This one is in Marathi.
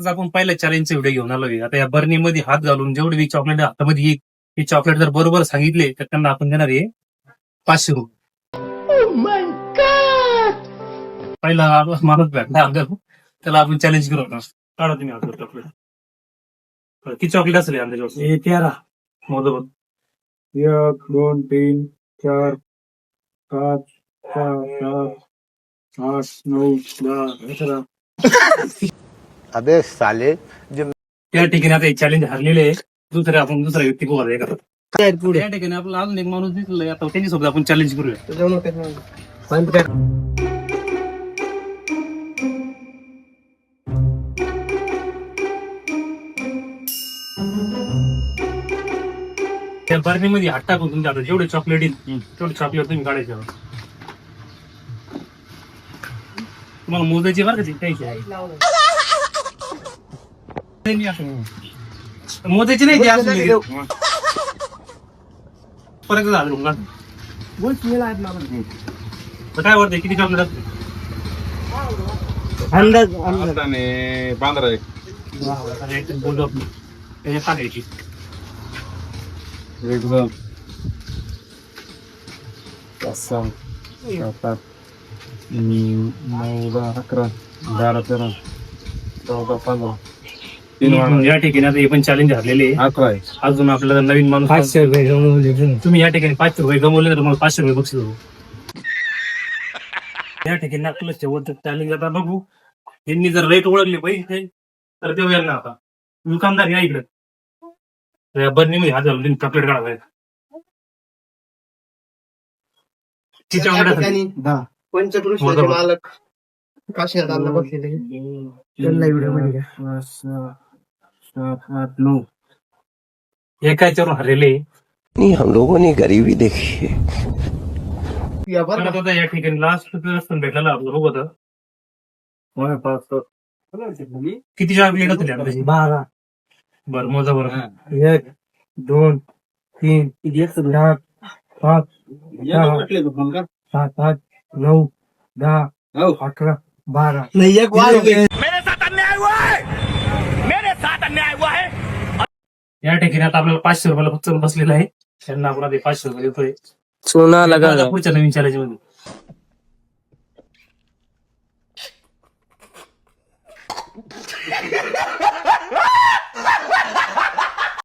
आपण पहिल्या चॅलेंजचे व्हिडिओ घेऊन आलोय. आता या बर्नीमध्ये हात घालून जेवढे बी चॉकलेट हातामध्ये येईल हे चॉकलेट जर बरोबर सांगितले तर त्यांना आपण देणार आहे 500 रुपये. पहिला माणूस भेटला आपल्याला त्याला आपण चॅलेंज करू. काढा तुम्ही आता चॉकलेट. किती चॉकलेट असेल अंदाजे? 13 मोजबत. 1 2 3 4 5 6 7 8 9 10 11. अबे साले त्या ठिकाणी आता चॅलेंज हरलेले आहे. दुसऱ्या व्यक्ती पोहा करतो. त्या ठिकाणी आपला अजून एक माणूस दिसलाय. आता त्यांच्यासोबत आपण चॅलेंज करूया. त्या बर्नीमध्ये हात टाकून तुमच्या आता जेवढे चॉकलेट येईल तेवढे चॉकलेट तुम्ही काढायचे. तुम्हाला मोजायची बरं का काहीच मोजायची नाही ते अजून परत झालं काय वाटतंय किती चॉकलेट असते अंदाज? 15 बोलू आपण त्याच्यात टाकायची. 1 2 5 6 7 8 9 10 11 12 13 14 15 या ठिकाणी आता हे पण चॅलेंज झालेले 11 आहे. अजून आपल्याला नवीन माणूस 500 रुपये गमवले. तुम्ही या ठिकाणी 500 रुपये गमवले तर तुम्हाला 500 रुपये बक्षीस देऊ. या ठिकाणी आपलं शेवटचं चॅलेंज आता बघू. यांनी जर रेट ओळखले पाहिजे तर ते यांना आता दुकानदार या इकडे बर्नीमध्ये हात घालून चॉकलेट काढायचं. पंचकृषी मालक काशीनाथांना बघितले त्यांना व्हिडिओ मध्ये 7 8 9 एकाच्यावरून हरलेले. हम लोगों ने गरीबी देखी है. आता या ठिकाणी लास्ट भेटलेला आपलं बघू होतं. किती चॉकलेट असते? 12. बरं मोजा बरं. 1 2 3 4 5 6 7 8 9 10 11 12. नाही एक या ठिकाणी आता आपल्याला 500 रुपयाला फक्त बसलेलं आहे. त्यांना आपण 500 रुपये देतोय. सोना लगा पुढच्या नवीन चॅलेंज मध्ये